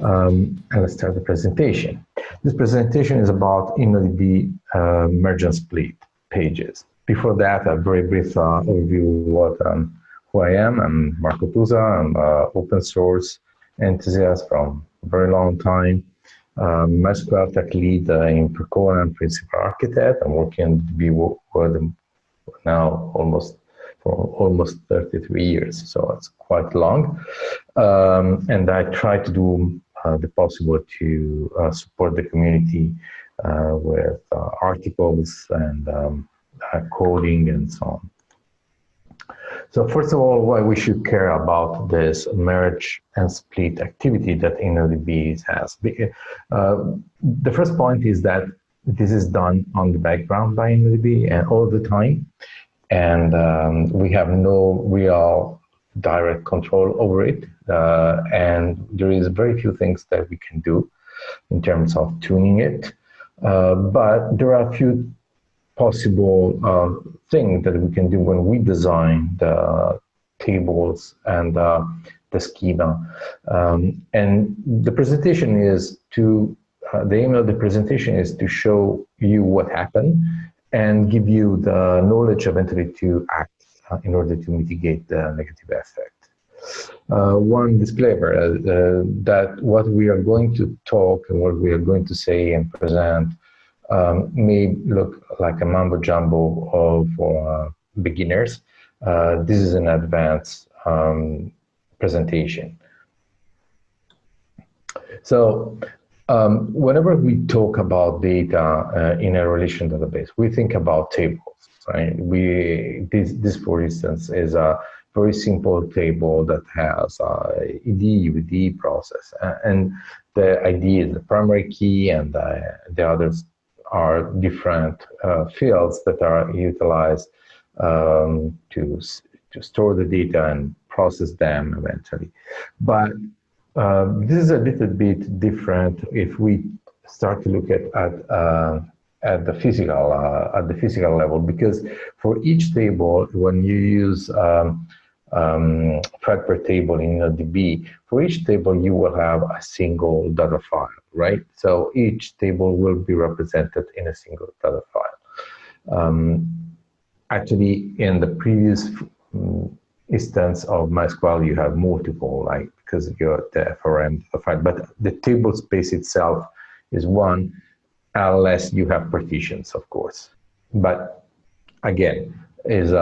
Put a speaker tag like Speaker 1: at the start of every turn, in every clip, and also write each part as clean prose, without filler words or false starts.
Speaker 1: And let's start the presentation. This presentation is about InnoDB merge and split pages. Before that, a very brief overview of who I am. I'm Marco Tusa. I'm an open source enthusiast from a very long time. MySQL tech lead in Percona and principal architect. I'm working in the DB world now for almost 33 years, so it's quite long. And I try to do the possible to support the community with articles and coding and so on. So first of all, why we should care about this merge and split activity that InnoDB has. The first point is that this is done on the background by InnoDB and all the time, and we have no real direct control over it, and there is very few things that we can do in terms of tuning it, but there are a few possible things that we can do when we design the tables and the schema. And the presentation is to, the aim of the presentation is to show you what happened and give you the knowledge eventually to act in order to mitigate the negative effect. One disclaimer, that what we are going to talk and what we are going to say and present may look like a mumbo jumbo for beginners. This is an advanced presentation. So whenever we talk about data in a relational database, we think about tables. Right? This, for instance, is a very simple table that has ID, UID process, and the ID is the primary key, and the others are different fields that are utilized to store the data and process them eventually. But this is a little bit different if we start to look at the physical level, because for each table, when you use frag per table in InnoDB, for each table you will have a single data file, right? So each table will be represented in a single data file. Actually, in the previous instance of MySQL, you have multiple, like because you're the FRM file, but the table space itself is one, unless you have partitions, of course. But again, is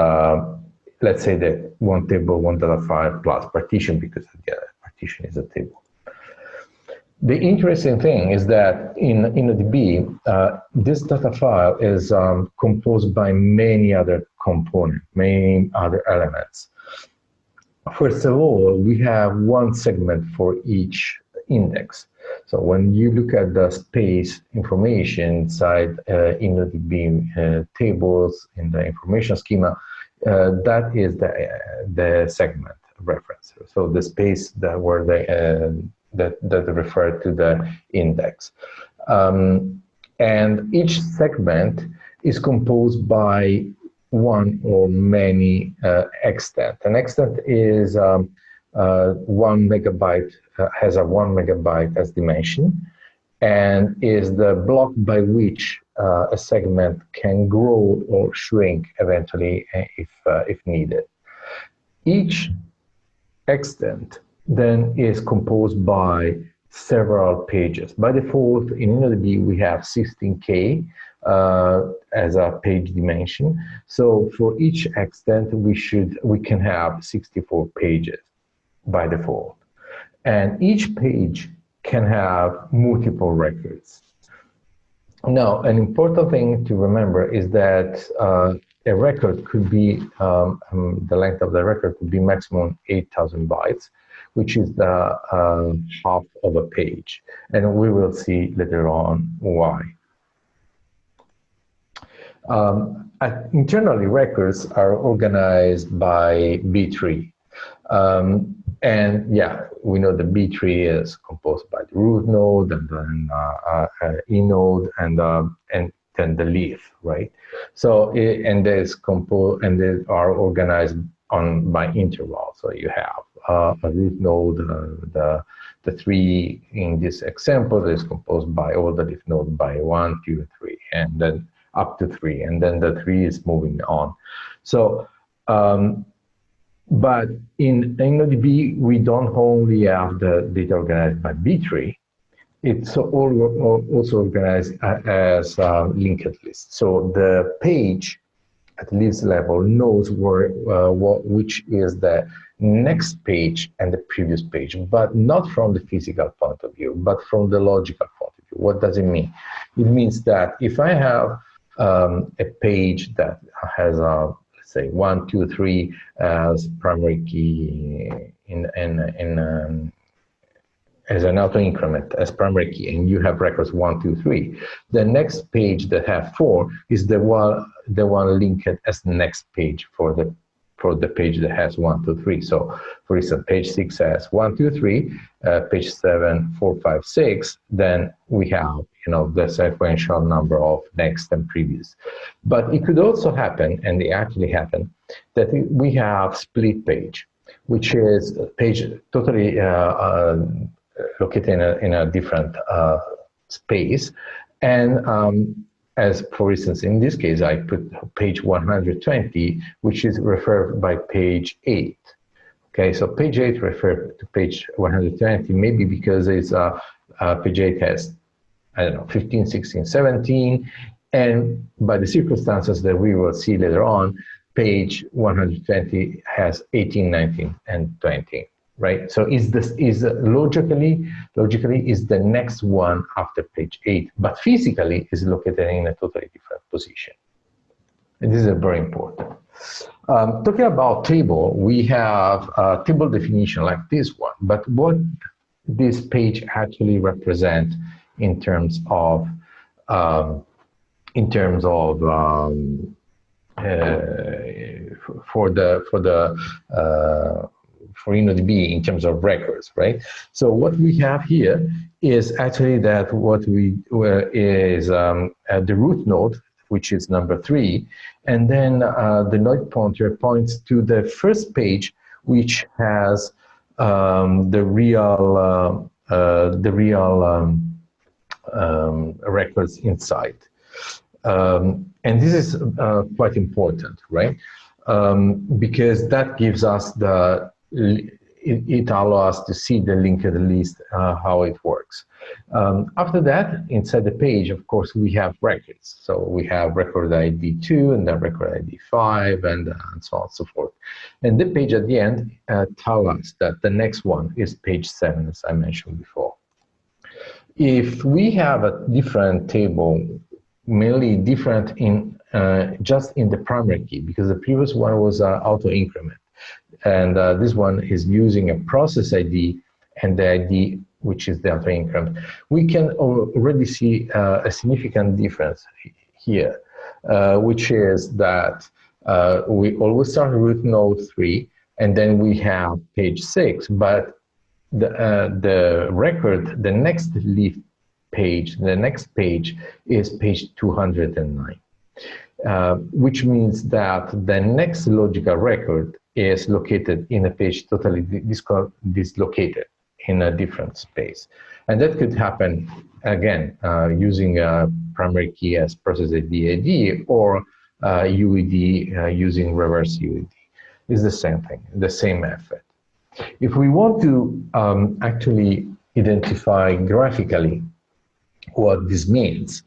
Speaker 1: let's say that one table, one data file plus partition, because again, partition is a table. The interesting thing is that in InnoDB, this data file is composed by many other components, many other elements. First of all, we have one segment for each index. So when you look at the space information inside InnoDB tables in the information schema, that is the segment reference. So the space that were that refer to the index, and each segment is composed by one or many extent. An extent is 1 megabyte, has a 1 megabyte as dimension, and is the block by which a segment can grow or shrink eventually if needed. Each extent then is composed by several pages. By default, in InnoDB, we have 16K as a page dimension. So for each extent, we can have 64 pages by default. And each page can have multiple records. Now, an important thing to remember is that a record could be, the length of the record could be maximum 8,000 bytes, which is the half of a page. And we will see later on why. Internally, records are organized by B tree. And yeah, we know the B tree is composed by the root node and then E node and then the leaf, right? So and there's composed and they are organized by interval. So you have a root node, the 3 in this example is composed by all the leaf nodes by 1, 2, 3, and then up to 3, and then the 3 is moving on. So, but in InnoDB, we don't only have the data organized by B-tree, it's also organized as linked list. So the page at leaves level knows which is the next page and the previous page, but not from the physical point of view, but from the logical point of view. What does it mean? It means that if I have a page that has let's say 1, 2, 3 as primary key as an auto increment as primary key, and you have records 1, 2, 3. The next page that have 4 is the one linked as the next page for the page that has 1, 2, 3. So, for instance, page 6 has 1, 2, 3. Page 7, 4, 5, 6. Then we have the sequential number of next and previous. But it could also happen, and it actually happened, that we have split page, which is a page totally located in a different space, and as for instance in this case I put page 120, which is referred by page 8. Okay, so page 8 referred to page 120, maybe because it's page 8 has, I don't know, 15, 16, 17, and by the circumstances that we will see later on, page 120 has 18, 19, and 20. Right, so logically is the next one after page 8, but physically is located in a totally different position. And this is very important. Talking about table, we have a table definition like this one, but what this page actually represents in terms of for InnoDB in terms of records, right? So what we have here is actually that what is the root node, which is number 3, and then the node pointer points to the first page, which has the real records inside, and this is quite important, right? Because that gives us it allows us to see the linked list, how it works. After that, inside the page, of course, we have records. So we have record ID 2 and then record ID 5 and so on and so forth. And the page at the end tells us that the next one is page 7, as I mentioned before. If we have a different table, mainly different in just in the primary key, because the previous one was auto increment, and this one is using a process ID and the ID, which is the auto increment. We can already see a significant difference here, which is that we always start with node 3, and then we have page 6, but the record, the next leaf page, the next page is page 209, which means that the next logical record is located in a page totally dislocated in a different space. And that could happen, again, using a primary key as process ID or UED using reverse UED. It's the same thing, the same method. If we want to actually identify graphically what this means,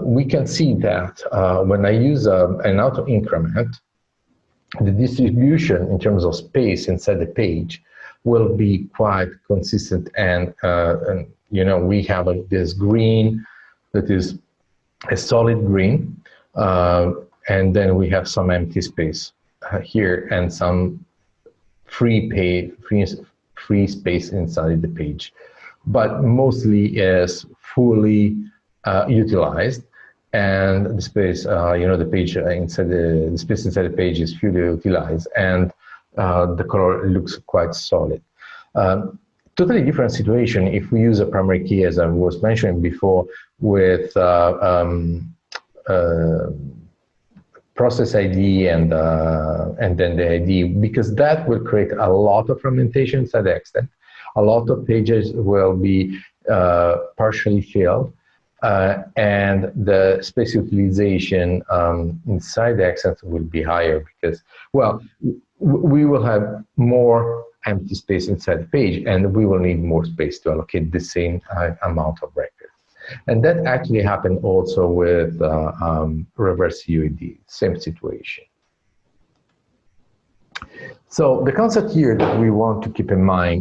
Speaker 1: we can see that when I use an auto increment, the distribution in terms of space inside the page will be quite consistent, and we have this green that is a solid green, and then we have some empty space here and some free space inside the page, but mostly is fully utilized, and the space, the page inside the space inside the page is fully utilized, and the color looks quite solid. Totally different situation if we use a primary key, as I was mentioning before, with process ID and then the ID, because that will create a lot of fragmentation inside the extent. A lot of pages will be partially filled, and the space utilization inside the extent will be higher because, well, we will have more empty space inside the page, and we will need more space to allocate the same amount of records. And that actually happened also with reverse UID, same situation. So the concept here that we want to keep in mind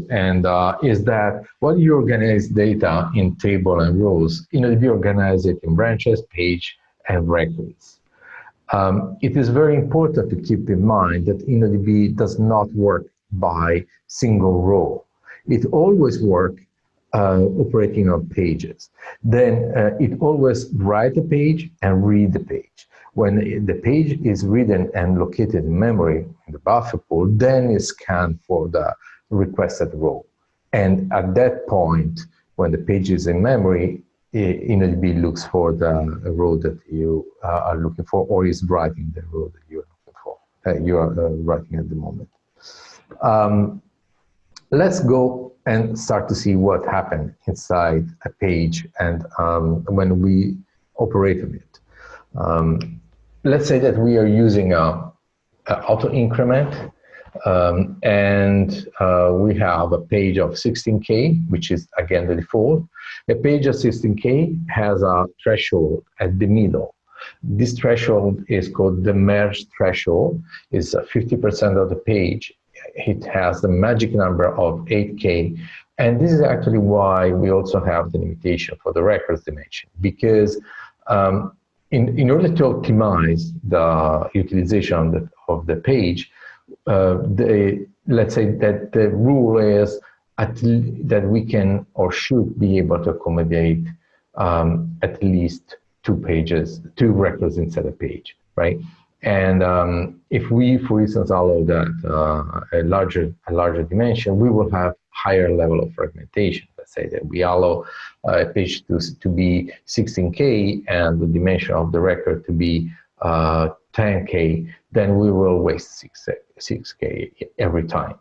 Speaker 1: is that while you organize data in table and rows, InnoDB organize it in branches, page, and records. It is very important to keep in mind that InnoDB does not work by single row. It always works operating on pages. Then it always write the page and read the page. When the page is written and located in memory, in the buffer pool, then it scans for the requested row. And at that point, when the page is in memory, InnoDB looks for the row that you are looking for, or is writing the row that you are looking for, you are writing at the moment. Let's go and start to see what happened inside a page and when we operate on it. Let's say that we are using auto increment, and we have a page of 16K, which is again the default. A page of 16K has a threshold at the middle. This threshold is called the merge threshold. It's 50% of the page. It has the magic number of 8K. And this is actually why we also have the limitation for the records dimension, because in order to optimize the utilization of the page, let's say that the rule is that we can or should be able to accommodate at least two records inside a page, right? And if we, for instance, allow that a larger dimension, we will have higher level of fragmentation. Let's say that we allow a page to be 16K and the dimension of the record to be 10K, then we will waste 6K every time.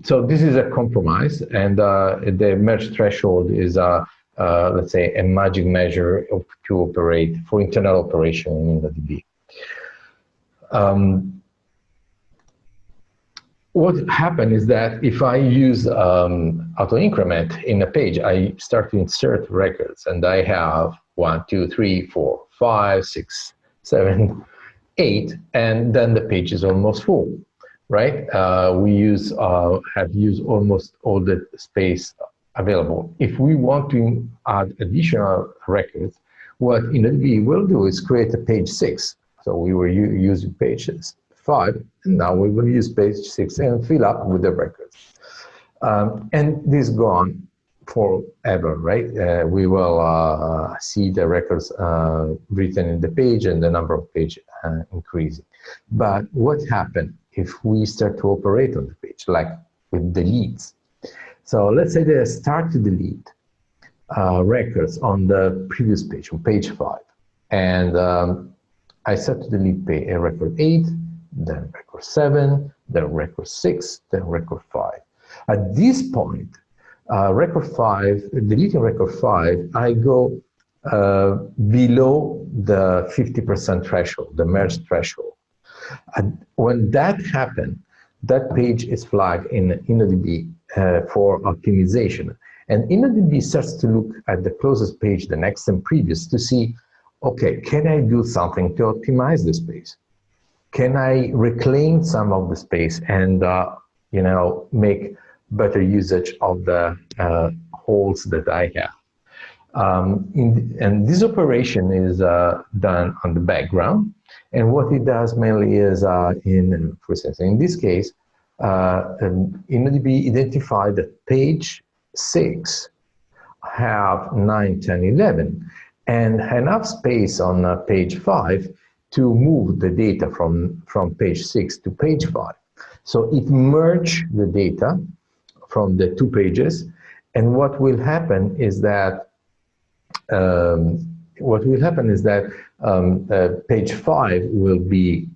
Speaker 1: So this is a compromise, and the merge threshold is let's say a magic measure to operate for internal operation in InnoDB. What happened is that if I use auto increment in a page, I start to insert records, and I have 1, 2, 3, 4, 5, 6, 7, 8, and then the page is almost full, right? We have used almost all the space available. If we want to add additional records, what InnoDB will do is create a page 6. So we were using pages 5, and now we will use page 6 and fill up with the records. And this go on forever, right? We will see the records written in the page and the number of pages increasing. But what happens if we start to operate on the page, like with deletes? So let's say that I start to delete records on the previous page, on page 5. And I start to delete record 8, then record 7, then record 6, then record 5. At this point, deleting record 5, I go below the 50% threshold, the merge threshold. When that happens, that page is flagged in InnoDB for optimization. And InnoDB starts to look at the closest page, the next and previous, to see, okay, can I do something to optimize the space? Can I reclaim some of the space and make better usage of the holes that I have? And this operation is done on the background. And what it does mainly is, for instance, in this case, InnoDB identified that page 6 have 9, 10, 11, and enough space on page 5 to move the data from page 6 to page 5. So it merged the data from the two pages, and what will happen is that what will happen is that page 5 will be,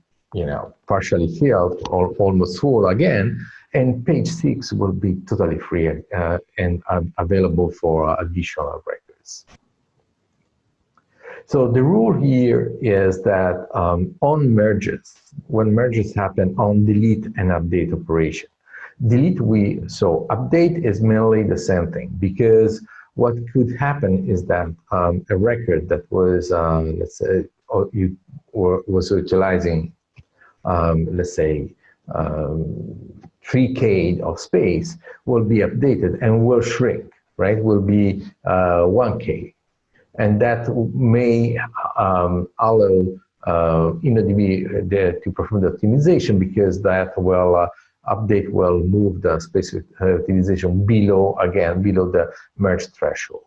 Speaker 1: partially filled or almost full again, and page 6 will be totally free and available for additional records. So the rule here is that on merges, when merges happen on delete and update operation, so update is mainly the same thing, because what could happen is that a record that was, let's say, was utilizing, let's say, 3K of space will be updated and will shrink, right? Will be 1K. And that may allow InnoDB to perform the optimization, because that will update will move the space utilization below the merge threshold.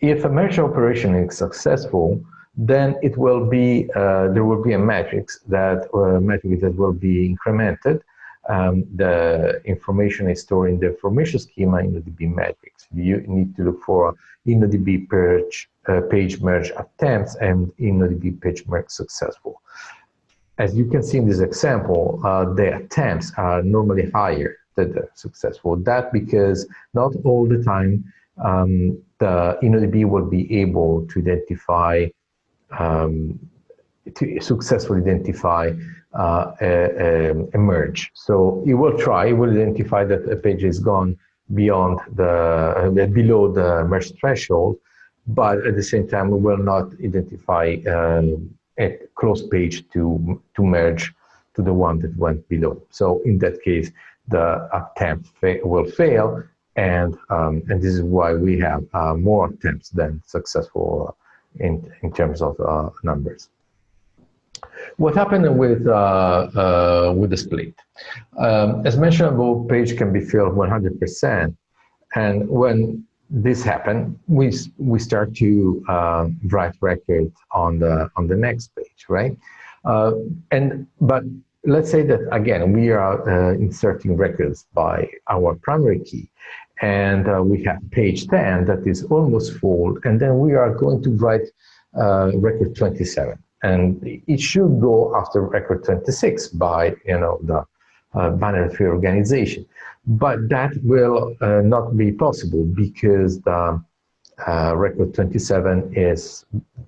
Speaker 1: If a merge operation is successful, then it will be there will be a matrix that will be incremented. The information is stored in the information schema in the InnoDB matrix. You need to look for InnoDB page merge attempts and InnoDB page merge successful. As you can see in this example, the attempts are normally higher than the successful. That because not all the time the InnoDB will be able to identify, to successfully identify a merge. So it will identify that a page is gone beyond below the merge threshold, but at the same time, we will not identify a close page to merge to the one that went below. So in that case, the attempt will fail, and this is why we have more attempts than successful in terms of numbers. What happened with the split? As mentioned above, page can be filled 100%, and when this happens, we start to write records on the next page, right? But let's say that again we are inserting records by our primary key, and we have page 10 that is almost full, and then we are going to write record 27. And it should go after record 26 by the binary tree organization, but that will not be possible because the record 27 is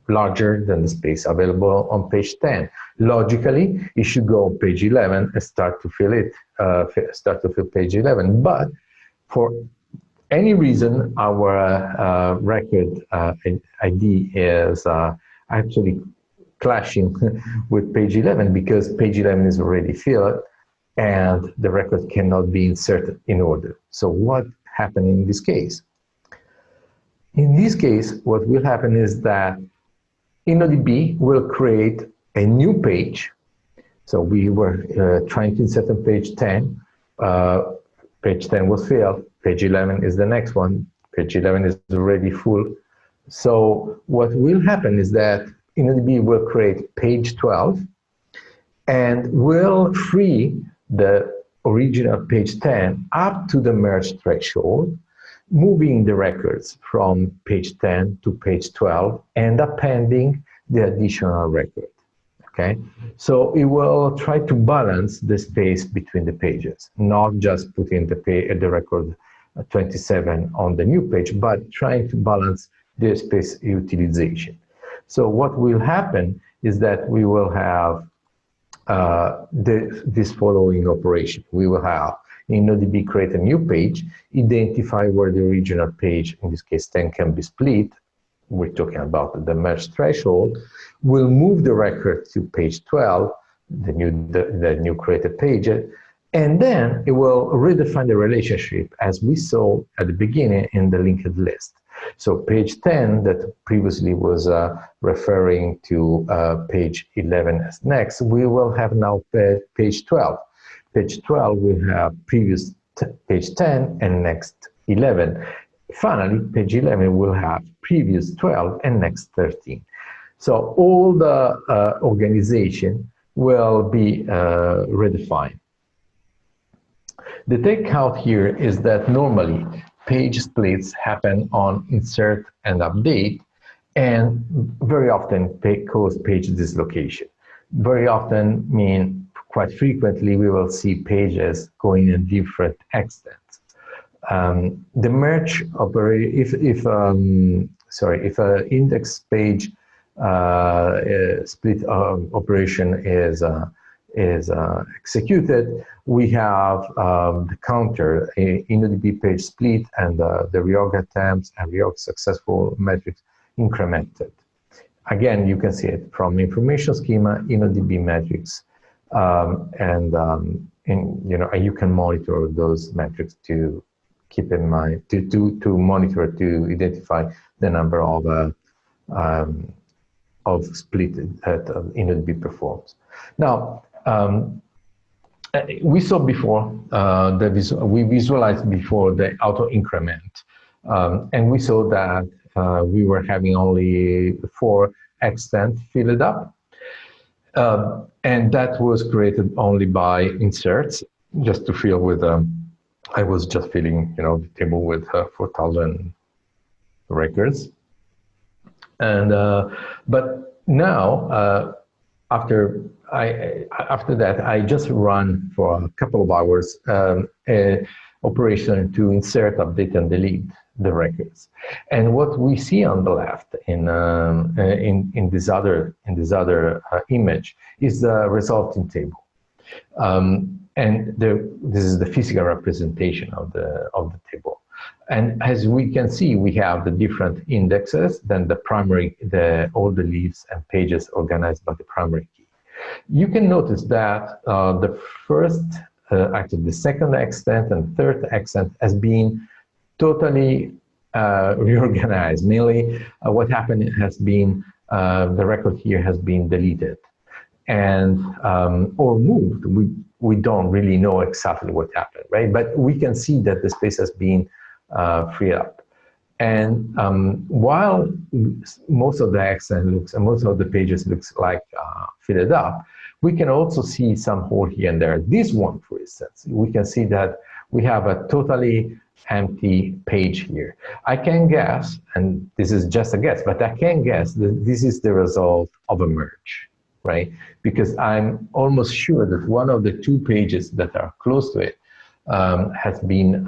Speaker 1: larger than the space available on page 10. Logically, it should go on page 11 and start to fill page 11. But for any reason, our record ID is actually clashing with page 11 because page 11 is already filled and the record cannot be inserted in order. So what happened in this case? In this case, what will happen is that InnoDB will create a new page. So we were trying to insert on page 10. Page 10 was filled. Page 11 is the next one. Page 11 is already full. So what will happen is that InnoDB will create page 12 and will free the original page 10 up to the merge threshold, moving the records from page 10 to page 12 and appending the additional record. Okay, so it will try to balance the space between the pages, not just putting the record 27 on the new page, but trying to balance the space utilization. So what will happen is that we will have this following operation. We will have InnoDB create a new page, identify where the original page, in this case 10, can be split. We're talking about the merge threshold. We'll move the record to page 12, the new created page, and then it will redefine the relationship as we saw at the beginning in the linked list. So page 10 that previously was referring to page 11 as next, we will have now page 12. Page 12 will have previous page 10 and next 11. Finally, page 11 will have previous 12 and next 13. So all the organization will be redefined. The takeout here is that normally page splits happen on insert and update, and very often cause page dislocation. Very often mean quite frequently we will see pages going in different extents. The merge operate if an index page split operation is executed, we have the counter InnoDB page split and the reorg attempts and reorg successful metrics incremented. Again, you can see it from information schema, InnoDB metrics, and you can monitor those metrics to keep in mind to monitor to identify the number of split that InnoDB performs. Now, we saw before we visualized before the auto increment, and we saw that we were having only 4 extent filled up, and that was created only by inserts, just to fill with. I was just filling, the table with 4,000 records, and but now after that, I just run for a couple of hours an operation to insert, update, and delete the records. And what we see on the left in this other image is the resulting table, and this is the physical representation of the table. And as we can see, we have the different indexes, then the primary, all the leaves and pages organized by the primary key. You can notice that the first, actually the second extent and third extent has been totally reorganized. Mainly what happened has been the record here has been deleted and or moved. We don't really know exactly what happened, right? But we can see that the space has been freed up. And while most of the accent looks and most of the pages looks like filled up, we can also see some hole here and there. This one, for instance, we can see that we have a totally empty page here. I can guess, and this is just a guess, but I can guess that this is the result of a merge, right? Because I'm almost sure that one of the 2 pages that are close to it has been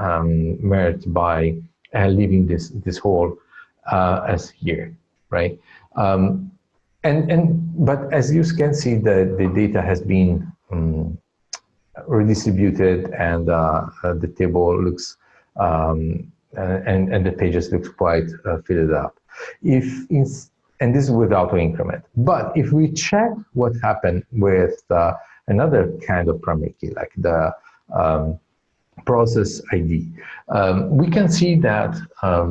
Speaker 1: merged by leaving this hole as here, right? But as you can see, the data has been redistributed, and the table looks and the pages looks quite filled up. And this is without auto increment. But if we check what happened with another kind of primary key, like the process ID, we can see that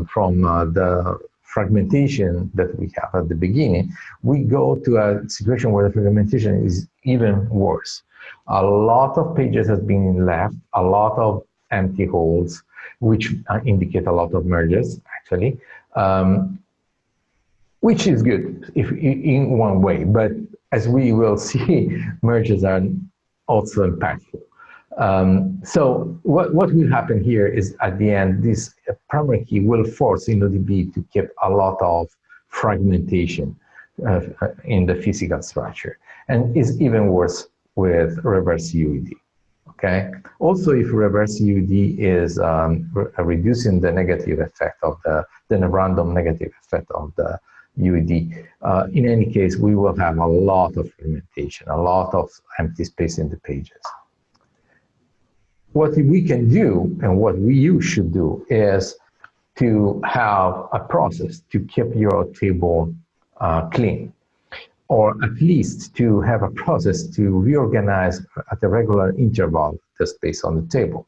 Speaker 1: from the fragmentation that we have at the beginning, we go to a situation where the fragmentation is even worse. A lot of pages has been left, a lot of empty holes, which indicate a lot of merges, actually, which is good if in one way, but as we will see, merges are also impactful. So what will happen here is at the end, this primary key will force InnoDB to keep a lot of fragmentation in the physical structure, and is even worse with reverse UED. Okay. Also, if reverse UED is reducing the negative effect of the random negative effect of the UED, in any case, we will have a lot of fragmentation, a lot of empty space in the pages. What we can do, and what you should do, is to have a process to keep your table clean, or at least to have a process to reorganize at a regular interval the space on the table.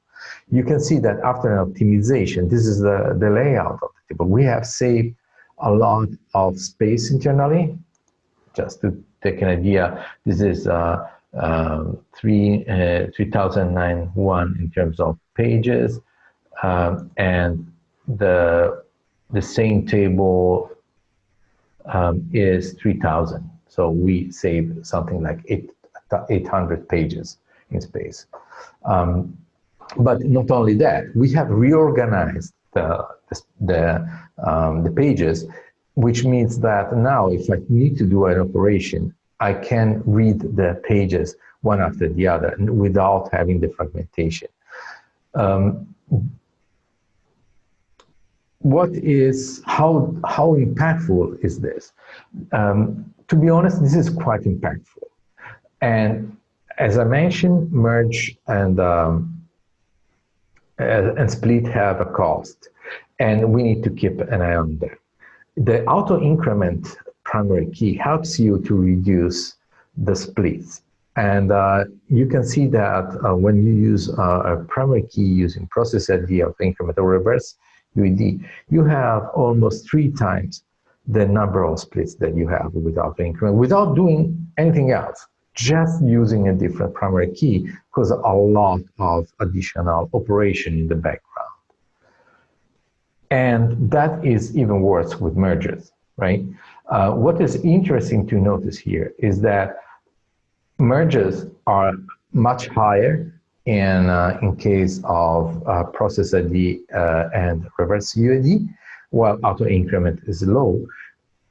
Speaker 1: You can see that after an optimization, this is the layout of the table. We have saved a lot of space internally. Just to take an idea, this is 3091 in terms of pages, and the same table is 3000. So we save something like 800 pages in space. But not only that, we have reorganized the pages which means that now if I need to do an operation, I can read the pages one after the other without having the fragmentation. How impactful is this? To be honest, this is quite impactful. And as I mentioned, merge and split have a cost, and we need to keep an eye on that. The auto increment primary key helps you to reduce the splits. And you can see that when you use a primary key using process ID of increment or reverse UID, you have almost 3 times the number of splits that you have without increment, without doing anything else, just using a different primary key, because a lot of additional operation in the background. And that is even worse with mergers, right? What is interesting to notice here is that mergers are much higher in case of process ID and reverse UID, while auto increment is low.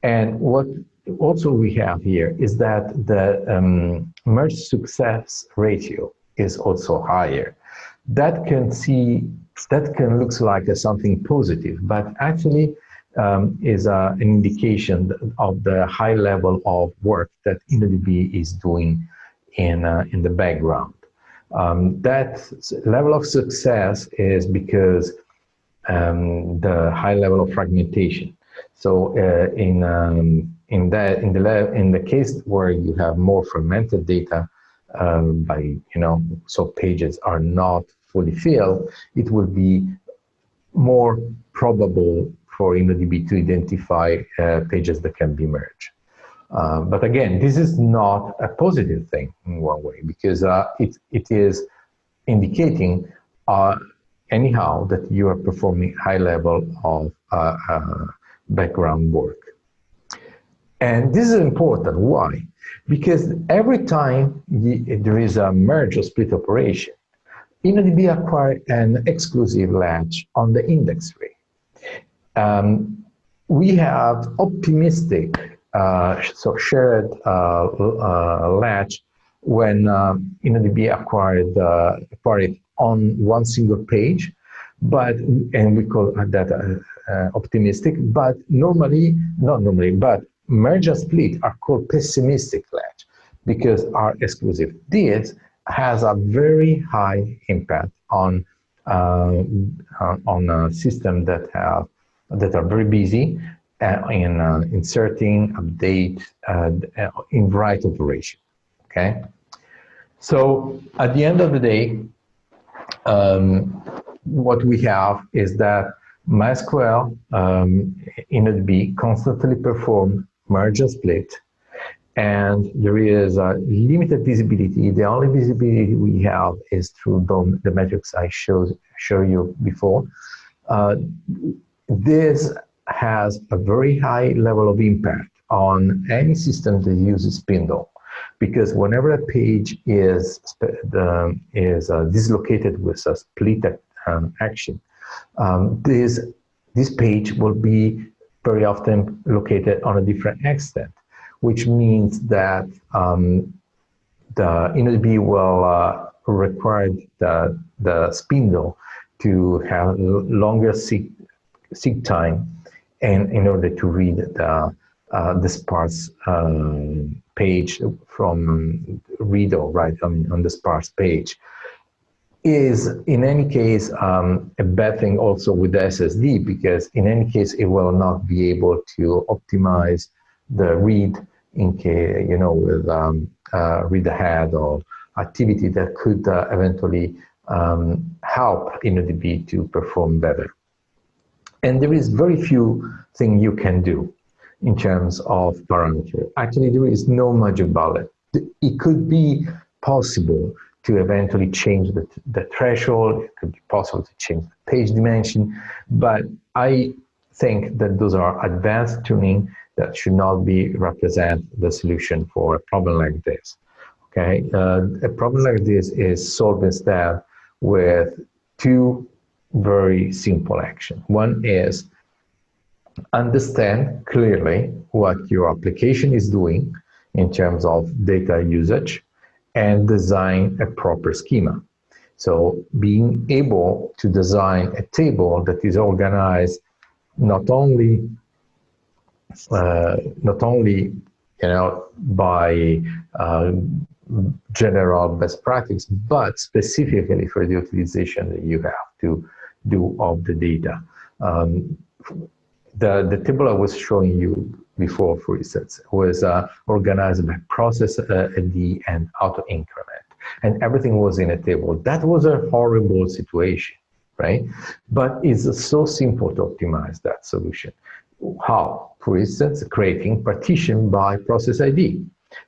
Speaker 1: And what also we have here is that the merge success ratio is also higher. That can looks like something positive, but actually is an indication of the high level of work that InnoDB is doing in the background. That level of success is because the high level of fragmentation. So in the case where you have more fragmented data, so pages are not fully filled, it will be more probable for InnoDB to identify pages that can be merged. But again, this is not a positive thing in one way, because it is indicating anyhow that you are performing high level of background work. And this is important. Why? Because every time there is a merge or split operation, InnoDB acquires an exclusive latch on the index tree. We have optimistic, so shared latch when InnoDB acquired it on one single page, and we call that optimistic, but not normally, but merge and split are called pessimistic latch because are exclusive. This has a very high impact on a system that are very busy in inserting, update, in write operation. Okay, so at the end of the day, what we have is that MySQL InnoDB constantly perform merge and split, and there is a limited visibility. The only visibility we have is through the metrics I show you before. This has a very high level of impact on any system that uses spindle, because whenever a page is dislocated with a split action, this page will be very often located on a different extent, which means that the InnoDB will require the spindle to have longer seek time, and in order to read the sparse page from reader, right, on the sparse page, is in any case a bad thing also with the SSD, because in any case it will not be able to optimize the read in case, with read ahead or activity that could eventually help InnoDB to perform better. And there is very few things you can do in terms of parameter. Actually, there is no magic bullet. It could be possible to eventually change the threshold. It could be possible to change the page dimension, but I think that those are advanced tuning that should not represent the solution for a problem like this. Okay, a problem like this is solved instead with two very simple actions. One is understand clearly what your application is doing in terms of data usage, and design a proper schema. So being able to design a table that is organized not only by general best practice, but specifically for the utilization that you have to do of the data. The table I was showing you before, for instance, was organized by process ID and auto increment, and everything was in a table. That was a horrible situation, right? But it's so simple to optimize that solution. How? For instance, creating partition by process ID.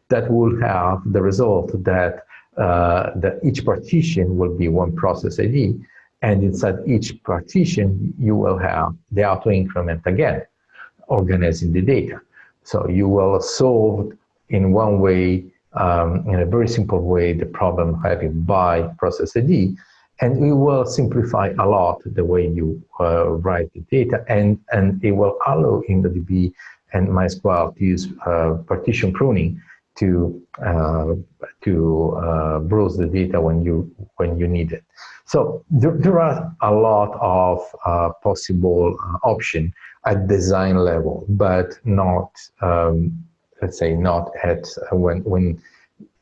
Speaker 1: That will have the result that each partition will be one process ID, and inside each partition, you will have the auto increment again, organizing the data. So you will solve in one way, in a very simple way, the problem having by process ID, and it will simplify a lot the way you write the data, and it will allow InnoDB and MySQL to use partition pruning to browse the data when you need it. So there are a lot of possible options at design level, but not, let's say, not at when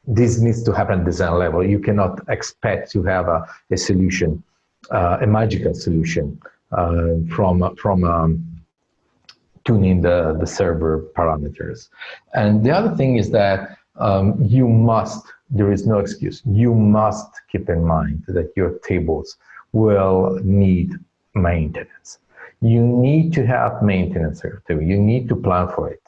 Speaker 1: this needs to happen at design level. You cannot expect to have a solution, a magical solution from tuning the server parameters. And the other thing is that you must, there is no excuse, you must keep in mind that your tables will need maintenance. You need to have maintenance, you need to plan for it.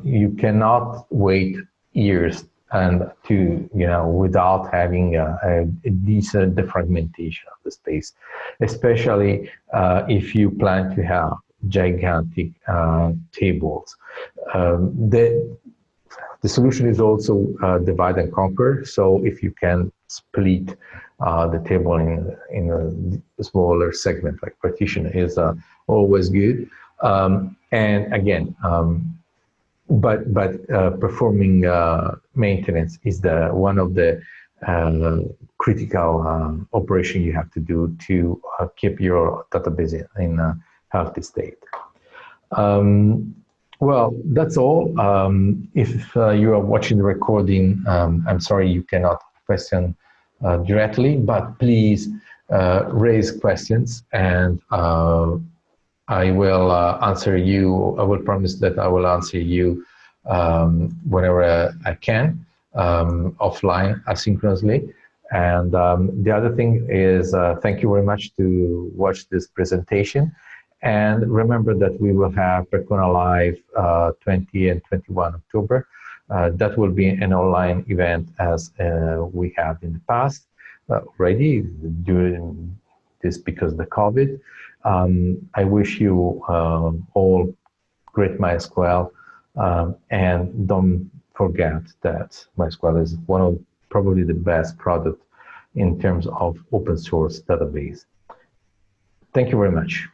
Speaker 1: You cannot wait years and without having a decent defragmentation of the space, especially if you plan to have gigantic tables. The solution is also divide and conquer. So if you can split the table in a smaller segment, like partition, is always good. And again, but performing maintenance is one of the critical operation you have to do to keep your database in a healthy state. Well, that's all. If you are watching the recording, I'm sorry you cannot question directly, but please raise questions, and I will answer you. I will promise that I will answer you whenever I can, offline, asynchronously. And the other thing is, thank you very much to watch this presentation. And remember that we will have Percona Live 20 and 21 October. That will be an online event as we have in the past already during this because of the COVID. I wish you all great MySQL, and don't forget that MySQL is one of probably the best product in terms of open source database. Thank you very much.